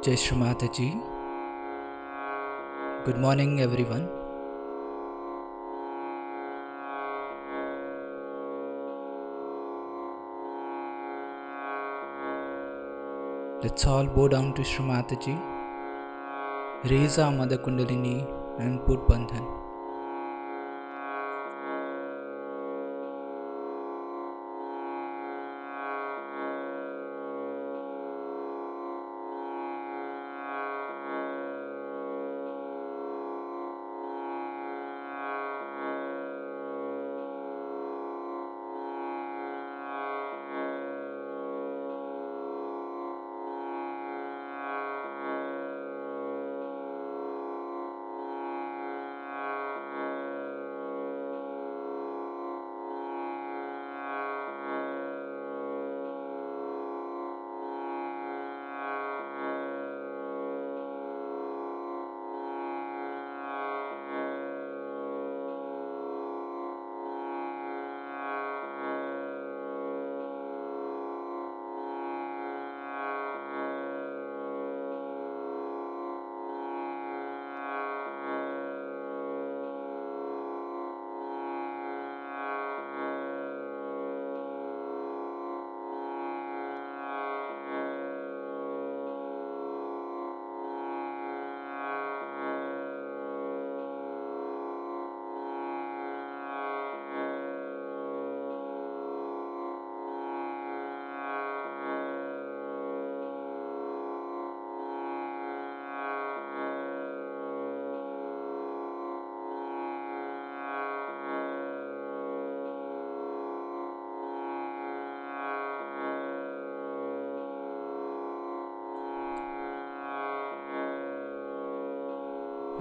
Jai Shri Mataji. Good morning, everyone. Let's all bow down to Shri Mataji, raise our Mother Kundalini and put Bandhan.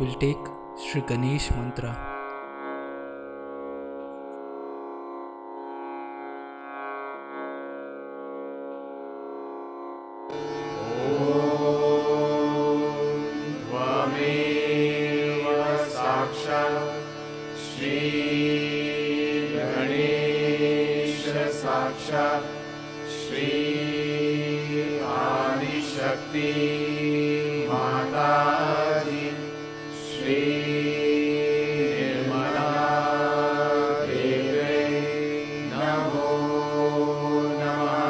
We'll take Shri Ganesh Mantra. साक्षात् श्री आदिशक्ति माताजी श्री निर्मला देवी नमो नमः।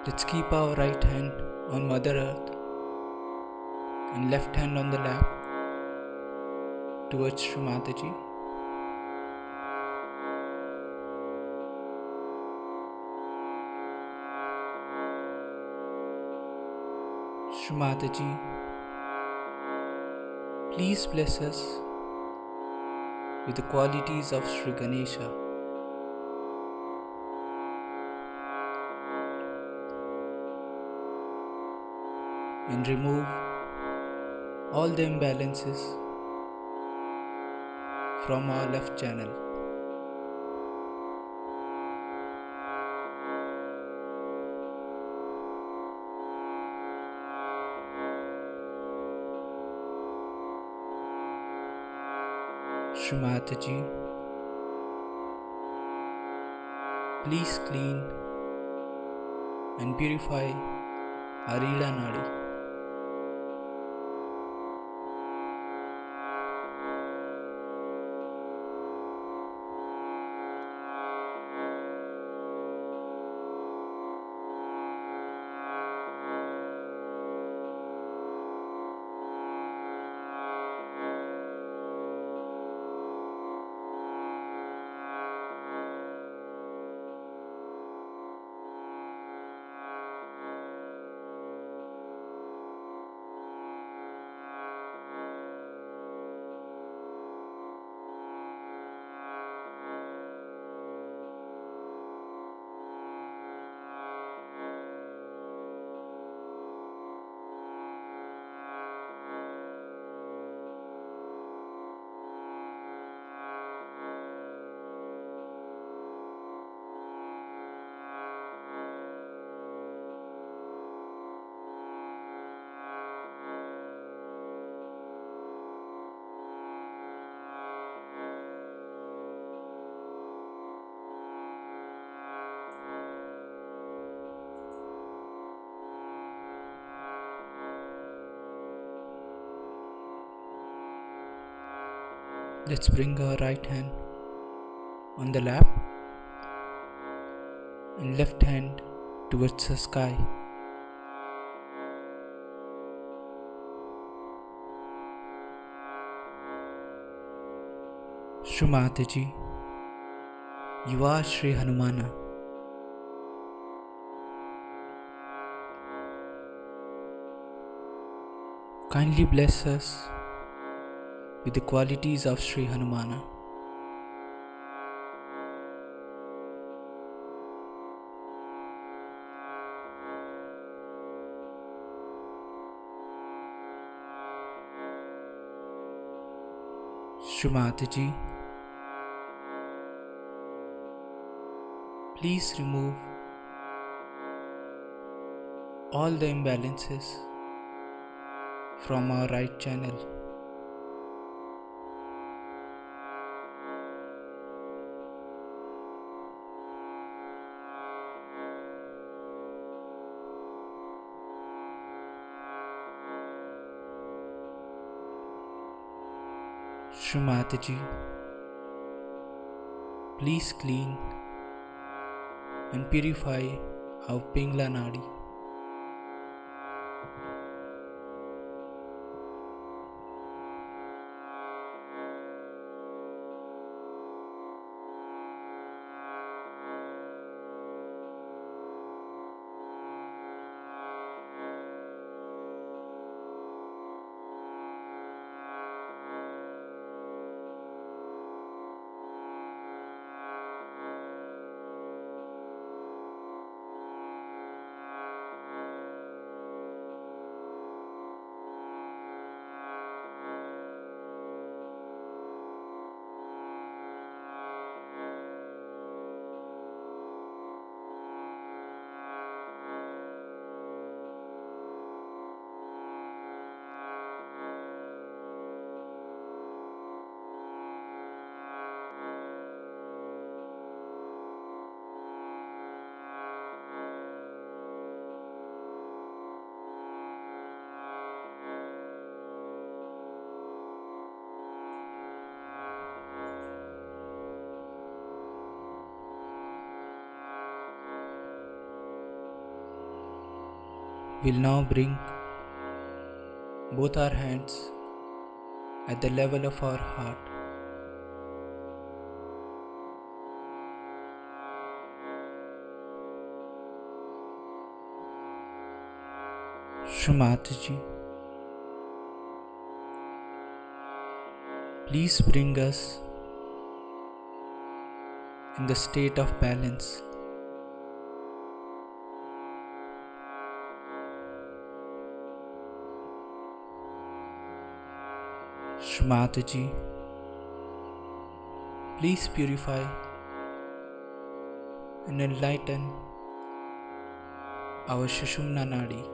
Let's keep our right hand on Mother Earth and left hand on the lap towards Shri Mataji. Shri Mataji, please bless us with the qualities of Shri Ganesha. And remove all the imbalances from our left channel. Shri Mataji, please clean and purify our Ida Nadi. Let's bring our right hand on the lap and left hand towards the sky. Shrimataji, you are Sri Hanumana. Kindly bless us with the qualities of Sri Hanumana. Shrimataji, please remove all the imbalances from our right channel. Shrimataji, please clean and purify our Pingla Nadi. We'll now bring both our hands at the level of our heart. Shrimataji, please bring us in the state of balance. Shrimataji, please purify and enlighten our Sushumna Nadi.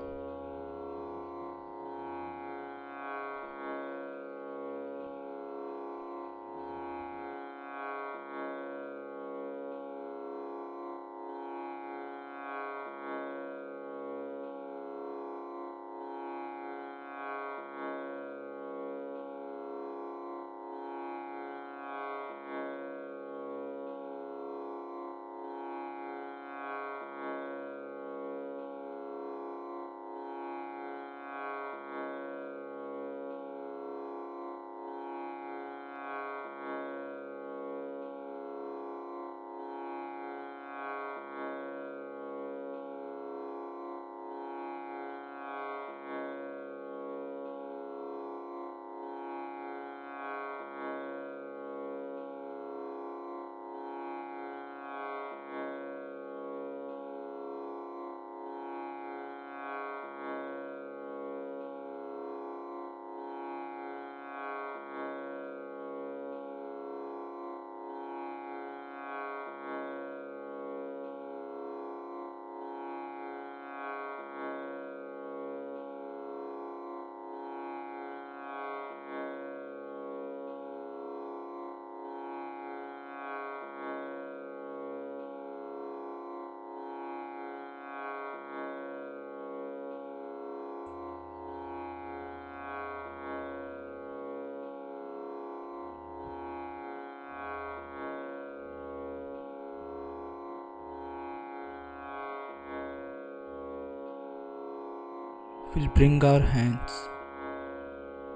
We'll bring our hands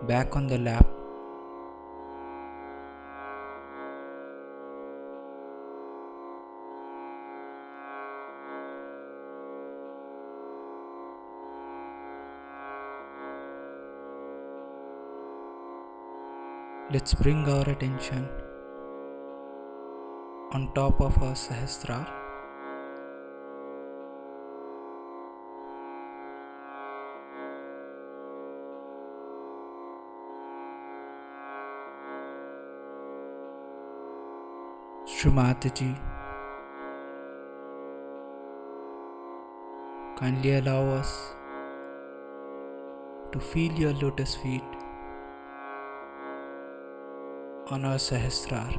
back on the lap. Let's bring our attention on top of our Sahasrara. Srimataji, kindly allow us to feel your lotus feet on our Sahasrara.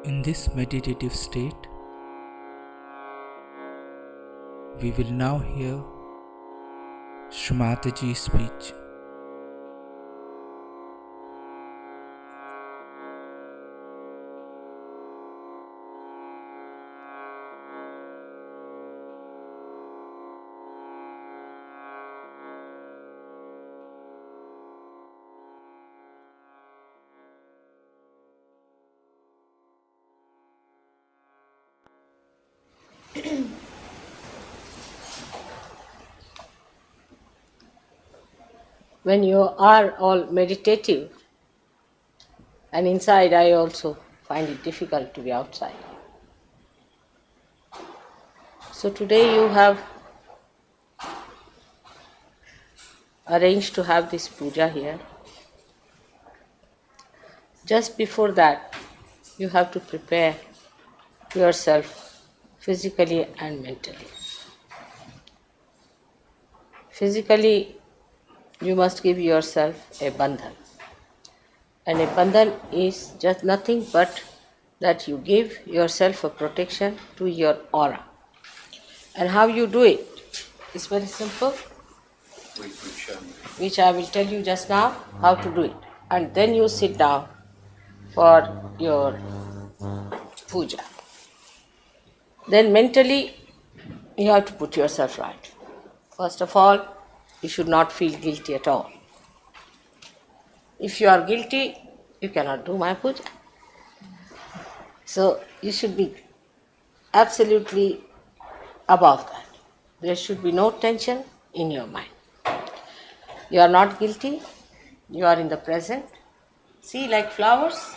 In this meditative state, we will now hear Srimataji's speech. When you are all meditative, and inside I also find it difficult to be outside. So today you have arranged to have this puja here. Just before that, you have to prepare yourself physically and mentally. Physically, you must give yourself a bandhan. And a bandhan is just nothing but that you give yourself a protection to your aura. And how you do it is very simple, which I will tell you just now how to do it. And then you sit down for your puja. Then mentally, you have to put yourself right. First of all, you should not feel guilty at all. If you are guilty, you cannot do my puja. So you should be absolutely above that. There should be no tension in your mind. You are not guilty, you are in the present. See, like flowers,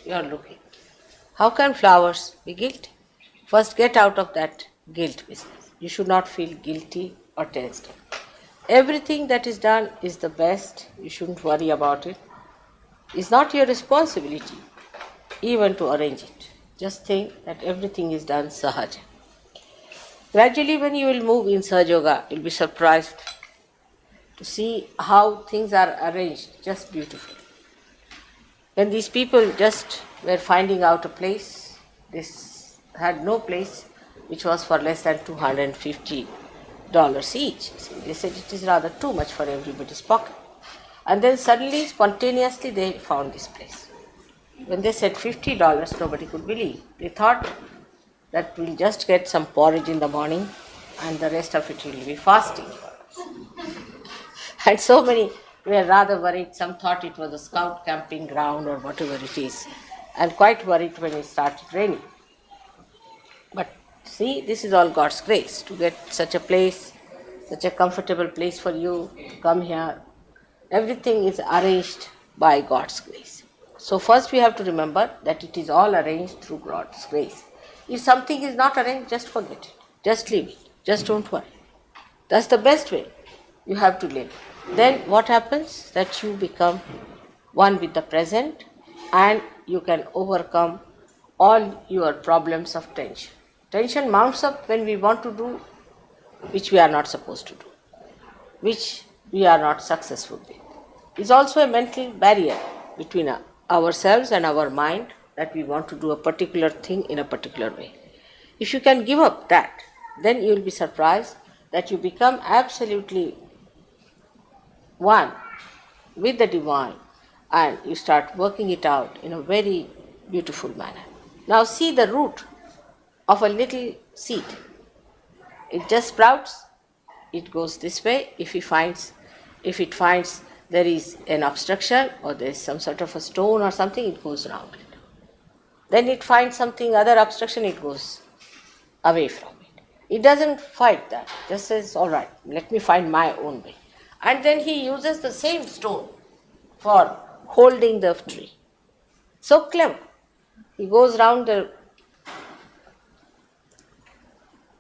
you are looking. How can flowers be guilty? First, get out of that guilt business. You should not feel guilty or tensed up. Everything that is done is the best. You shouldn't worry about it. It's not your responsibility even to arrange it. Just think that everything is done sahaja. Gradually, when you will move in Sahaja Yoga, you'll be surprised to see how things are arranged just beautifully. When these people just were finding out a place, this had no place which was for less than $250 each. See, they said it is rather too much for everybody's pocket. And then suddenly, spontaneously, they found this place. When they said $50, nobody could believe. They thought that we'll just get some porridge in the morning and the rest of it will be fasting. And so many were rather worried. Some thought it was a scout camping ground or whatever it is, and quite worried when it started raining. But see, this is all God's grace to get such a place, such a comfortable place for you to come here. Everything is arranged by God's grace. So first we have to remember that it is all arranged through God's grace. If something is not arranged, just forget it. Just leave it. Just don't worry. That's the best way. You have to live. Then what happens? That you become one with the present and you can overcome all your problems of tension. Tension mounts up when we want to do which we are not supposed to do, which we are not successful with. It's also a mental barrier between ourselves and our mind that we want to do a particular thing in a particular way. If you can give up that, then you will be surprised that you become absolutely one with the divine and you start working it out in a very beautiful manner. Now see the root of a little seed. It just sprouts, it goes this way. If it finds there is an obstruction or there is some sort of a stone or something, it goes around it. Then it finds something, other obstruction, it goes away from it. It doesn't fight that, just says, all right, let me find my own way. And then he uses the same stone for holding the tree. So clever. He goes round the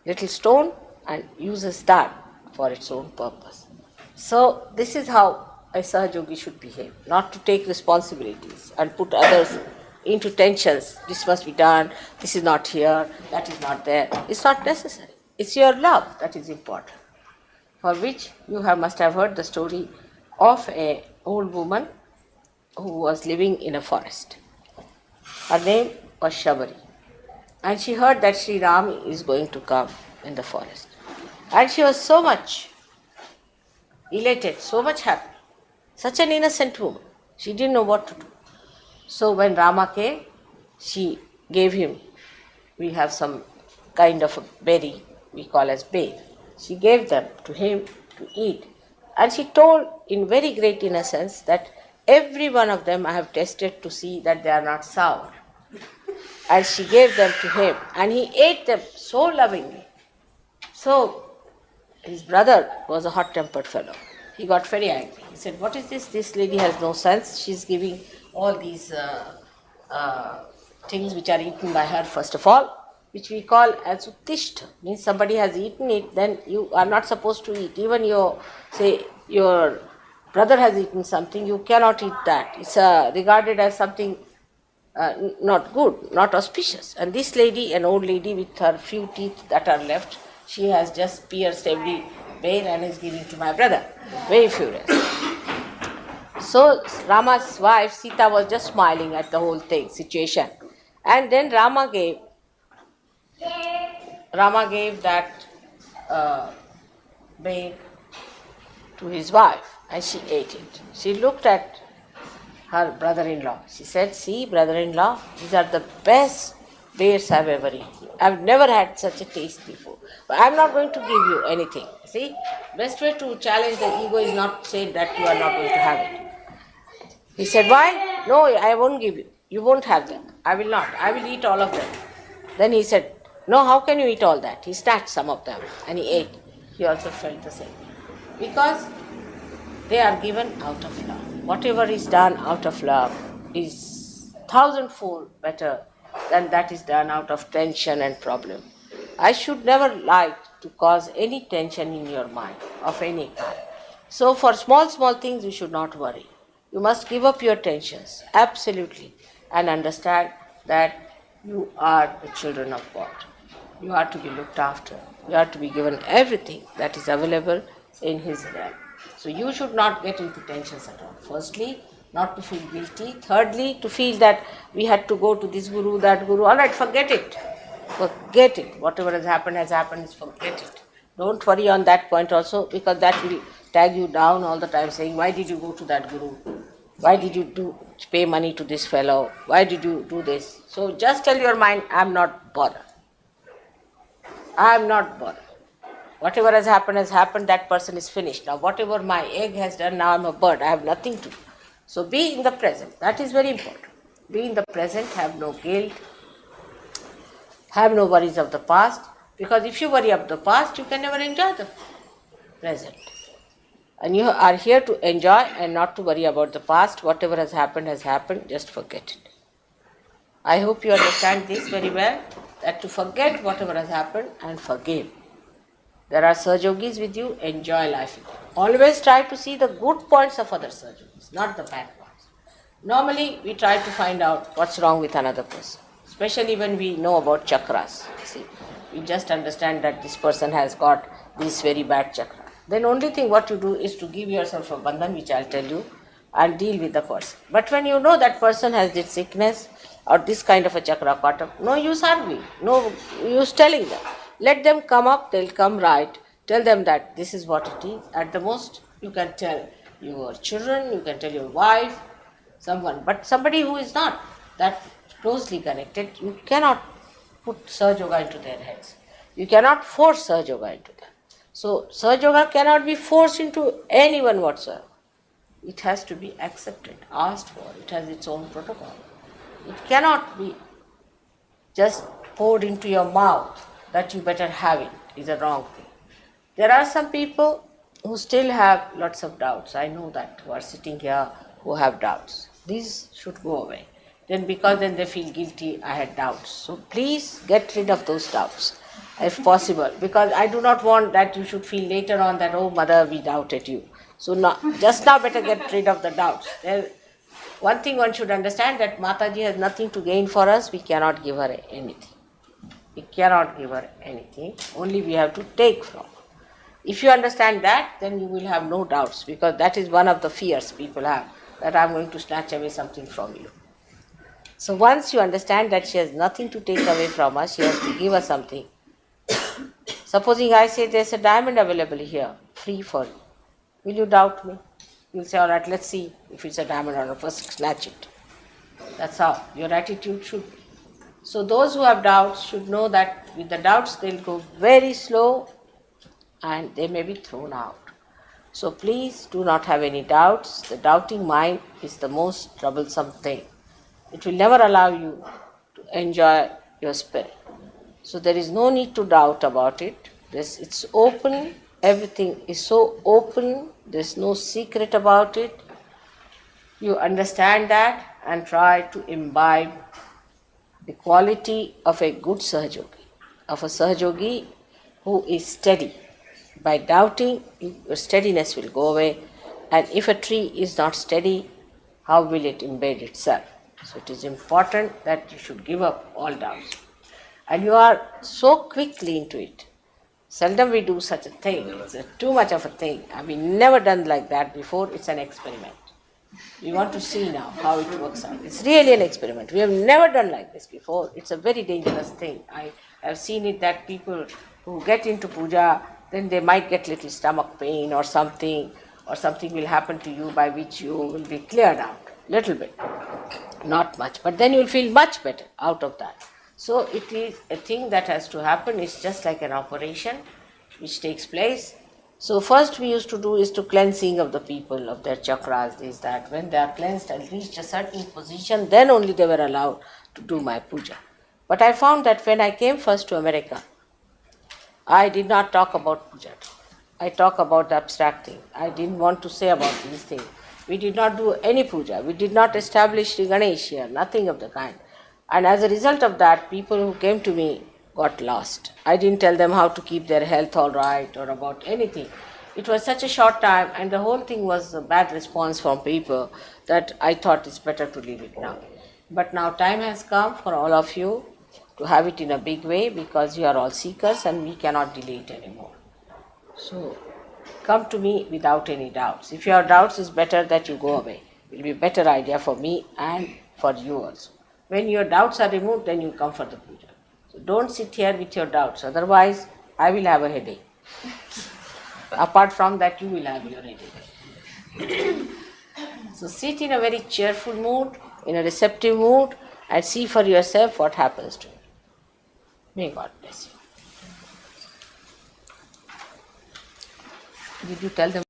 little stone and uses that for its own purpose. So this is how a Sahaja should behave, not to take responsibilities and put others into tensions. This must be done, this is not here, that is not there. It's not necessary. It's your love that is important, for which you must have heard the story of an old woman who was living in a forest. Her name was Shabari. And she heard that Sri Ram is going to come in the forest. And she was so much elated, so much happy. Such an innocent woman. She didn't know what to do. So when Rama came, she gave him, we have some kind of a berry we call as bay. She gave them to him to eat. And she told in very great innocence that every one of them I have tested to see that they are not sour. And she gave them to him and he ate them so lovingly. So his brother was a hot-tempered fellow. He got very angry. He said, what is this? This lady has no sense. She's giving all these things which are eaten by her, first of all, which we call as uttishta. Means somebody has eaten it, then you are not supposed to eat. Even your brother has eaten something, you cannot eat that. It's regarded as something not good, not auspicious. And this lady, an old lady with her few teeth that are left, she has just pierced every vein and is giving to my brother. Very furious. So Rama's wife Sita was just smiling at the whole situation. And then Rama gave that babe to his wife and she ate it. She looked at her brother-in-law. She said, see, brother-in-law, these are the best bears I've ever eaten. I've never had such a taste before. But I'm not going to give you anything. See, best way to challenge the ego is not say that you are not going to have it. He said, why? No, I won't give you. You won't have them. I will not. I will eat all of them. Then he said, no, how can you eat all that? He snatched some of them and he ate. He also felt the same. Because they are given out of love. Whatever is done out of love is thousandfold better than that is done out of tension and problem. I should never like to cause any tension in your mind of any kind. So for small things you should not worry. You must give up your tensions, absolutely, and understand that you are the children of God. You are to be looked after. You are to be given everything that is available in His realm. So you should not get into tensions at all. Firstly, not to feel guilty. Thirdly, to feel that we had to go to this guru, that guru. All right, forget it. Forget it. Whatever has happened, forget it. Don't worry on that point also, because that will tag you down all the time saying, why did you go to that guru? Why did you pay money to this fellow? Why did you do this? So just tell your mind, I'm not bothered. I am not bothered. Whatever has happened, that person is finished. Now, whatever my egg has done, now I'm a bird. I have nothing to do. So, be in the present. That is very important. Be in the present, have no guilt, have no worries of the past. Because if you worry of the past, you can never enjoy the present. And you are here to enjoy and not to worry about the past. Whatever has happened, just forget it. I hope you understand this very well, that to forget whatever has happened and forgive. There are Sahajogis with you, enjoy life with them. Always try to see the good points of other Sahajogis, not the bad points. Normally, we try to find out what's wrong with another person, especially when we know about chakras. See, we just understand that this person has got this very bad chakra. Then only thing what you do is to give yourself a bandhan, which I'll tell you, and deal with the person. But when you know that person has this sickness or this kind of a chakra caught up, no use arguing, no use telling them. Let them come up, they'll come right. Tell them that this is what it is. At the most, you can tell your children, you can tell your wife, someone. But somebody who is not that closely connected, you cannot put Sahaja Yoga into their heads. You cannot force Sahaja Yoga into them. So, Sahaja Yoga cannot be forced into anyone whatsoever. It has to be accepted, asked for. It has its own protocol. It cannot be just poured into your mouth that you better have it. Is a wrong thing. There are some people who still have lots of doubts. I know that, who are sitting here who have doubts. These should go away. Then they feel guilty, I had doubts. So please get rid of those doubts if possible, because I do not want that you should feel later on that, oh mother, we doubted you. So just now better get rid of the doubts. One thing one should understand, that Mataji has nothing to gain for us, we cannot give her anything. We cannot give her anything, only we have to take from her. If you understand that, then you will have no doubts, because that is one of the fears people have, that I am going to snatch away something from you. So once you understand that she has nothing to take away from us, she has to give us something. Supposing I say there's a diamond available here, free for you. Will you doubt me? You'll say, all right, let's see if it's a diamond or not. First snatch it. That's how your attitude should be. So those who have doubts should know that with the doubts they'll go very slow and they may be thrown out. So please do not have any doubts. The doubting mind is the most troublesome thing. It will never allow you to enjoy your spirit. So there is no need to doubt about it. It's open. Everything is so open. There's no secret about it. You understand that and try to imbibe the quality of a good Sahajogi, of a Sahajogi who is steady. By doubting, your steadiness will go away. And if a tree is not steady, how will it embed itself? So it is important that you should give up all doubts. And you are so quickly into it. Seldom we do such a thing. It's too much of a thing. I mean, never done like that before. It's an experiment. We want to see now how it works out. It's really an experiment. We have never done like this before. It's a very dangerous thing. I have seen it that people who get into puja, then they might get little stomach pain or something will happen to you by which you will be cleared out. Little bit. Not much. But then you will feel much better out of that. So it is a thing that has to happen. It's just like an operation which takes place. So first we used to do is to cleansing of the people, of their chakras, this, that. When they are cleansed and reached a certain position, then only they were allowed to do my puja. But I found that when I came first to America, I did not talk about puja. I talk about the abstract thing. I didn't want to say about these things. We did not do any puja. We did not establish Sri Ganesh here, nothing of the kind. And as a result of that, people who came to me got lost. I didn't tell them how to keep their health all right or about anything. It was such a short time and the whole thing was a bad response from people that I thought it's better to leave it now. But now time has come for all of you to have it in a big way because you are all seekers and we cannot delay it anymore. So come to me without any doubts. If you have doubts, it's better that you go away. It will be a better idea for me and for you also. When your doubts are removed, then you come for the puja. So don't sit here with your doubts, otherwise I will have a headache. Apart from that, you will have your headache. So sit in a very cheerful mood, in a receptive mood, and see for yourself what happens to you. May God bless you. Did you tell them?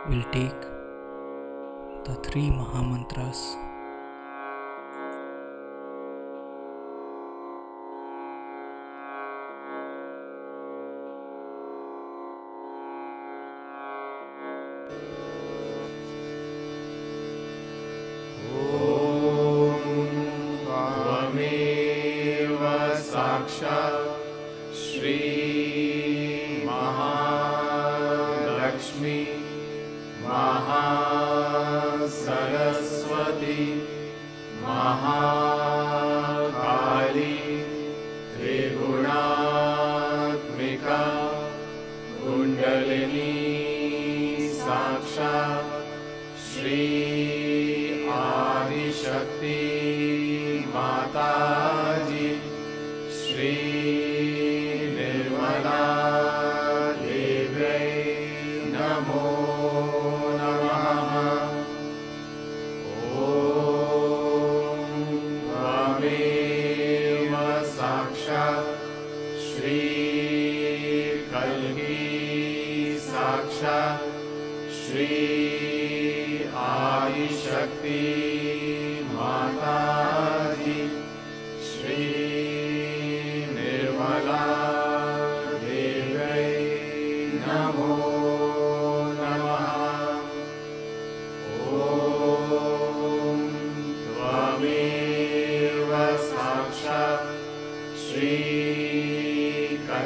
We'll take the three Mahamantras. त्वमेव साक्षात् श्री महालक्ष्मी महासरस्वती महाकाली त्रिगुणात्मिका कुण्डलिनी साक्षात् श्री आदिशक्ति माताजी श्री निर्मला देव्यै नमो नमः। ॐ त्वमेव साक्षात् श्री कल्की साक्षात् श्री आदिशक्ति माताजी श्री निर्मला देव्यै नमो नमः।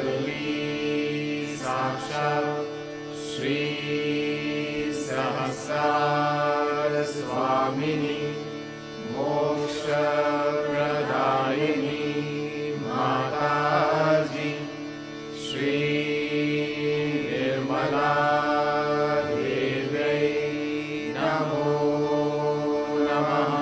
वल्ली साक्षात् श्री सहस्रार स्वामिनी मोक्षप्रदायिनी माताजी श्री निर्मला देव्यै नमो नमः।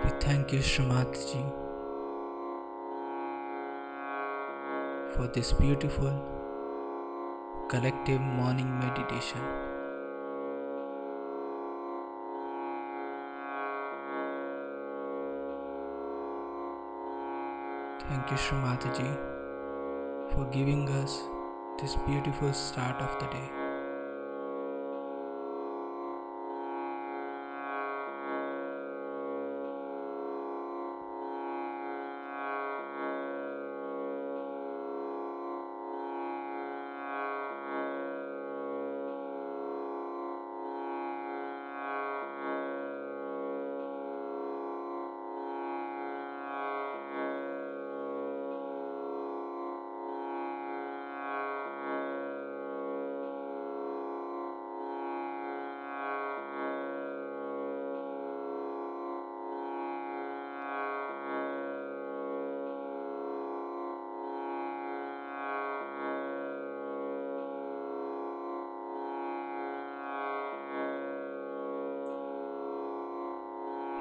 We thank you, Shrimati, for this beautiful collective morning meditation. Thank you, Shrimati, for giving us this beautiful start of the day.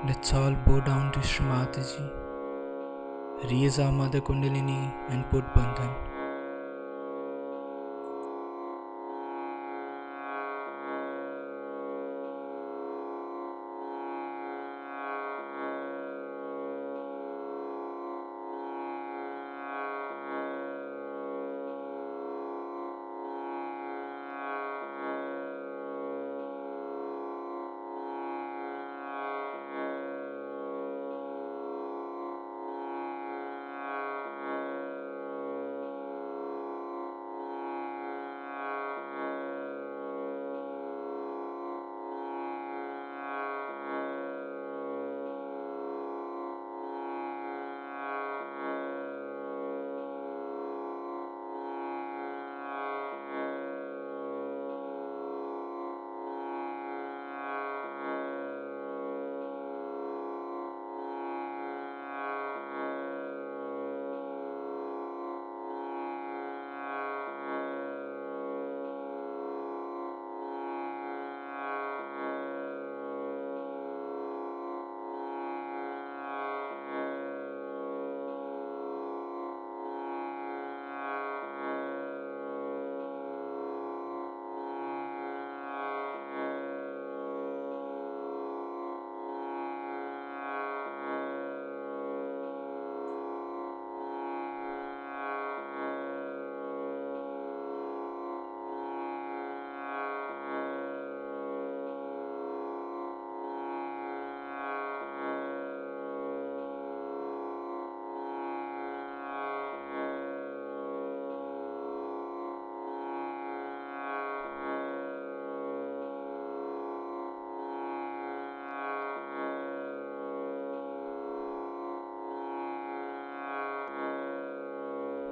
Let's all bow down to Shrimati, raise our Mother Kundalini and put Bandhan.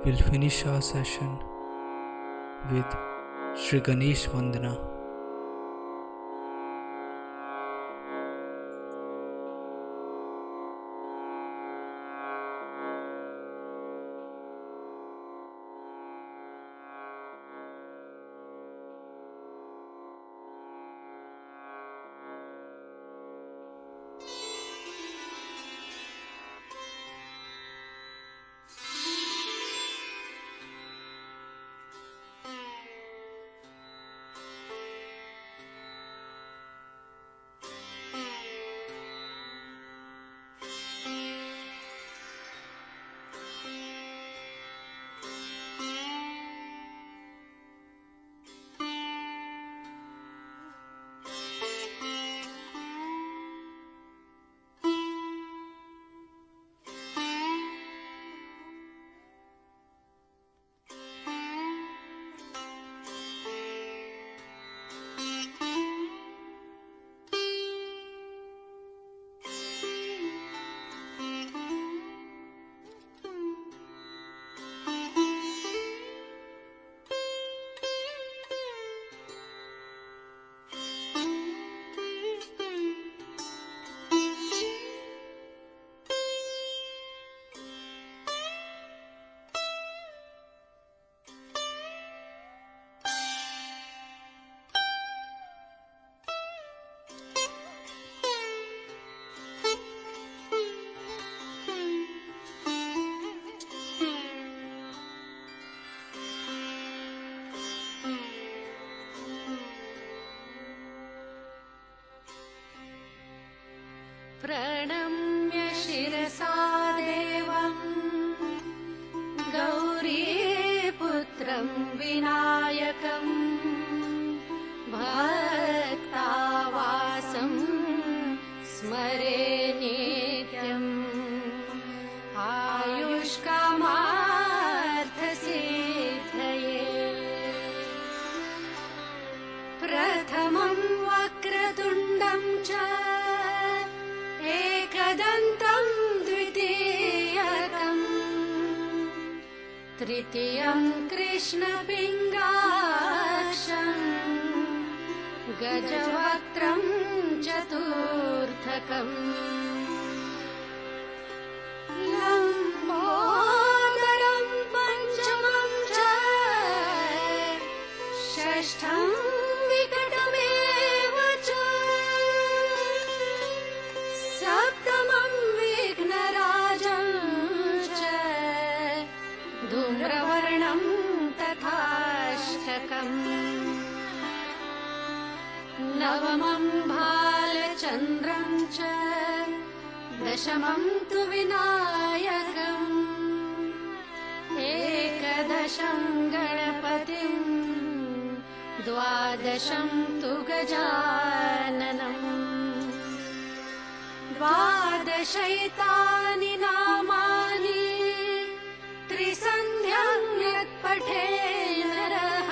we'll finish our session with Shri Ganesh Vandana. प्रणम्य शिरसा देवं गौरीपुत्रं विनायकं भक्तावासं स्मरे नित्यम् आयुष्कामार्थसिद्धये प्रथमं वक्रतुण्डं च एकदन्तं द्वितीयकम् तृतीयं कृष्णपिङ्गाक्षम् गजवक्त्रं चतुर्थकम् लम्बोदरं पञ्चमं च षष्ठं विकटमेव च सप्तमं विघ्नराजं च धूम्रवर्णं तथाष्टकम् नवमं भालचन्द्रं च दशमं तु विनायकम् एकदशं गणपतिं द्वादशं तु गजाननम् द्वादशैतानि नामानि त्रिसन्ध्यं यत्पठे नरः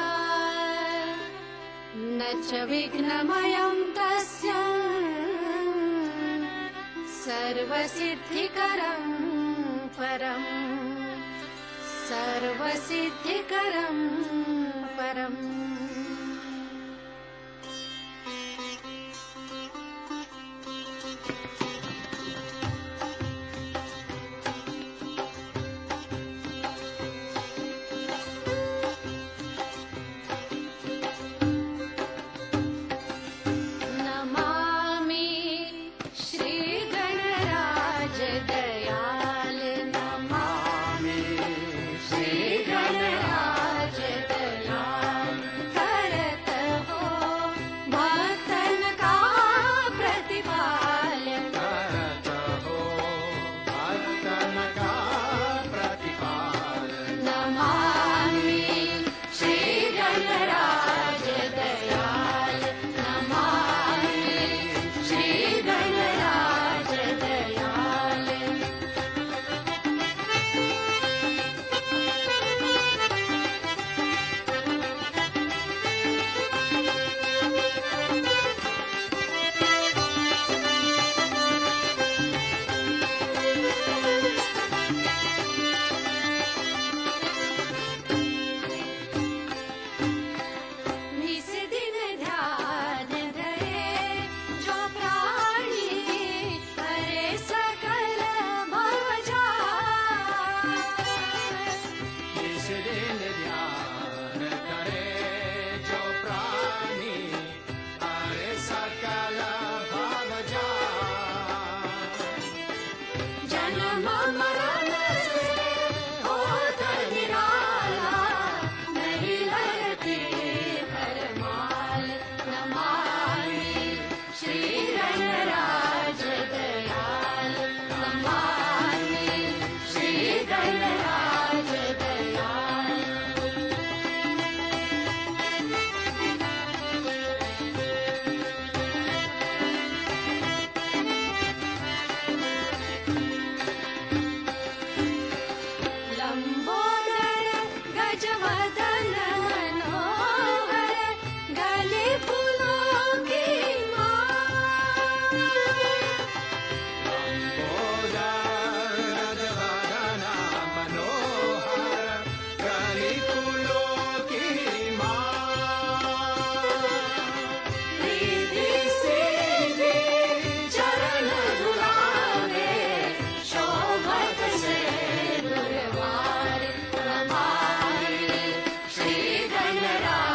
न च विघ्नमयं तस्य सर्वसिद्धिकरं परम् सर्वसिद्धिकरं परम् नमामि श्री गणराज दयाल नरा